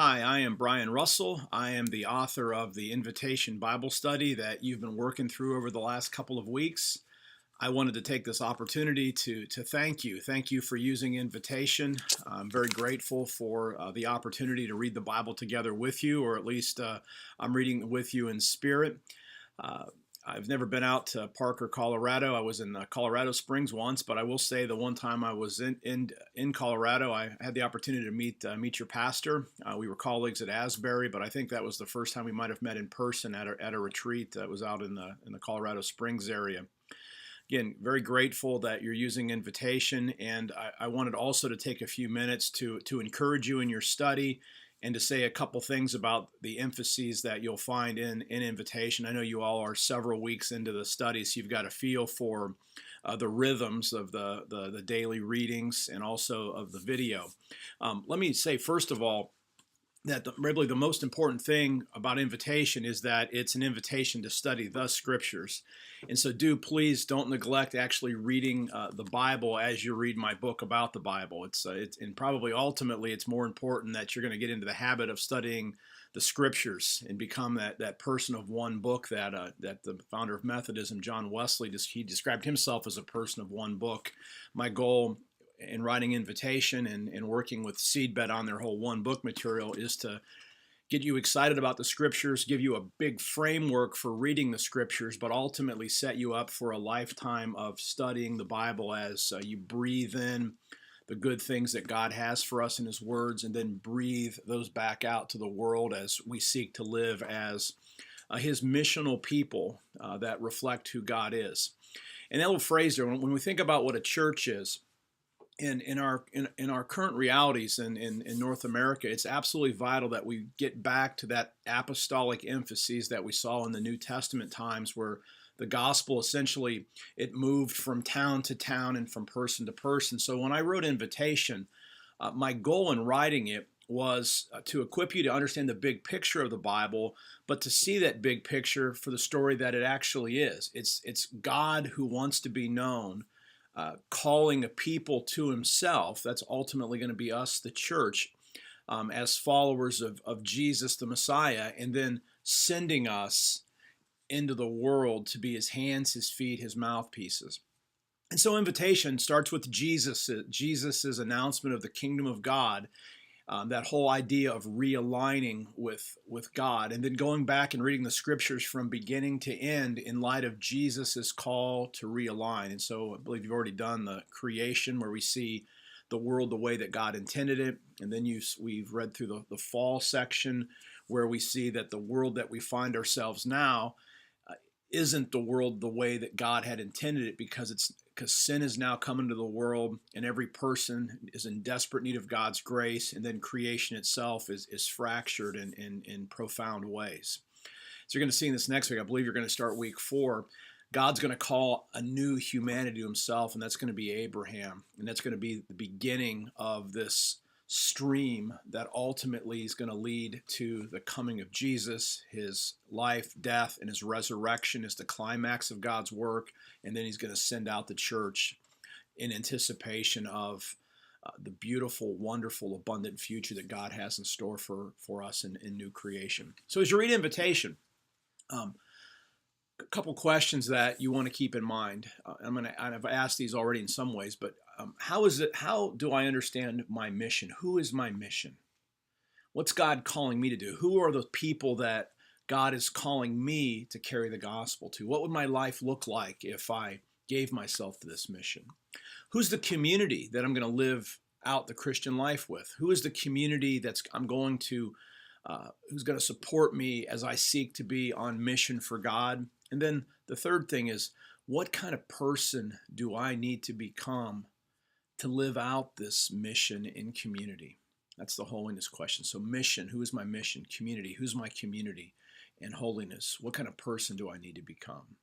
Hi, I am Brian Russell. I am the author of the Invitation Bible Study that you've been working through over the last couple of weeks. I wanted to take this opportunity to thank you. Thank you for using Invitation. I'm very grateful for the opportunity to read the Bible together with you, or at least I'm reading with you in spirit. Uh, I've never been out to Parker, Colorado. I was in Colorado Springs once, but I will say the one time I was in Colorado, I had the opportunity to meet your pastor. We were colleagues at Asbury, but I think that was the first time we might have met in person at a retreat that was out in the Colorado Springs area. Again, very grateful that you're using Invitation, and I wanted also to take a few minutes to encourage you in your study and to say a couple things about the emphases that you'll find in Invitation. I know you all are several weeks into the study, so you've got a feel for the rhythms of the daily readings and also of the video. Let me say, first of all, that really the most important thing about Invitation is that it's an invitation to study the scriptures. And so please don't neglect actually reading the Bible as you read my book about the Bible. And probably ultimately it's more important that you're going to get into the habit of studying the scriptures and become that person of one book that the founder of Methodism, John Wesley, he described himself as a person of one book. My goal in writing Invitation and working with Seedbed on their whole one book material is to get you excited about the scriptures, give you a big framework for reading the scriptures, but ultimately set you up for a lifetime of studying the Bible as you breathe in the good things that God has for us in His words, and then breathe those back out to the world as we seek to live as His missional people that reflect who God is. And that little phrase there, when we think about what a church is, in our current realities in North America, it's absolutely vital that we get back to that apostolic emphasis that we saw in the New Testament times, where the gospel essentially it moved from town to town and from person to person. So when I wrote Invitation, my goal in writing it was to equip you to understand the big picture of the Bible, but to see that big picture for the story that it actually is. It's God who wants to be known, calling a people to Himself. That's ultimately going to be us, the church, as followers of Jesus, the Messiah, and then sending us into the world to be His hands, His feet, His mouthpieces. And so Invitation starts with Jesus's announcement of the kingdom of God, that whole idea of realigning with God, and then going back and reading the scriptures from beginning to end in light of Jesus's call to realign. And so I believe you've already done the creation, where we see the world the way that God intended it. And then we've read through the fall section, where we see that the world that we find ourselves now isn't the world the way that God had intended it, because sin has now come into the world, and every person is in desperate need of God's grace, and then creation itself is fractured in profound ways. So you're going to see in this next week, I believe you're going to start week 4, God's going to call a new humanity to Himself, and that's going to be Abraham, and that's going to be the beginning of this stream that ultimately is going to lead to the coming of Jesus. His life, death, and His resurrection is the climax of God's work, and then He's going to send out the church in anticipation of the beautiful, wonderful, abundant future that God has in store for us in new creation. So as you read Invitation, a couple questions that you want to keep in mind. I've asked these already in some ways, but how do I understand my mission? Who is my mission? What's God calling me to do? Who are the people that God is calling me to carry the gospel to? What would my life look like if I gave myself to this mission? Who's the community that I'm going to live out the Christian life with? Who is the community who's going to support me as I seek to be on mission for God? And then the third thing is, what kind of person do I need to become to live out this mission in community? That's the holiness question. So mission, who is my mission? Community, who's my community? And holiness, what kind of person do I need to become?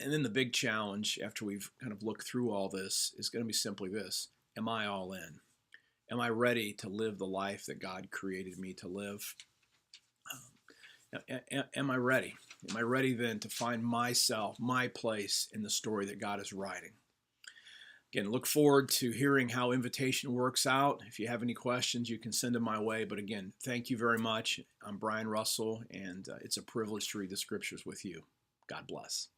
And then the big challenge, after we've kind of looked through all this, is going to be simply this: am I all in? Am I ready to live the life that God created me to live? Am I ready? Am I ready then to find myself, my place in the story that God is writing? Again, look forward to hearing how invitation works out. If you have any questions, you can send them my way. But again, thank you very much. I'm Brian Russell, and it's a privilege to read the scriptures with you. God bless.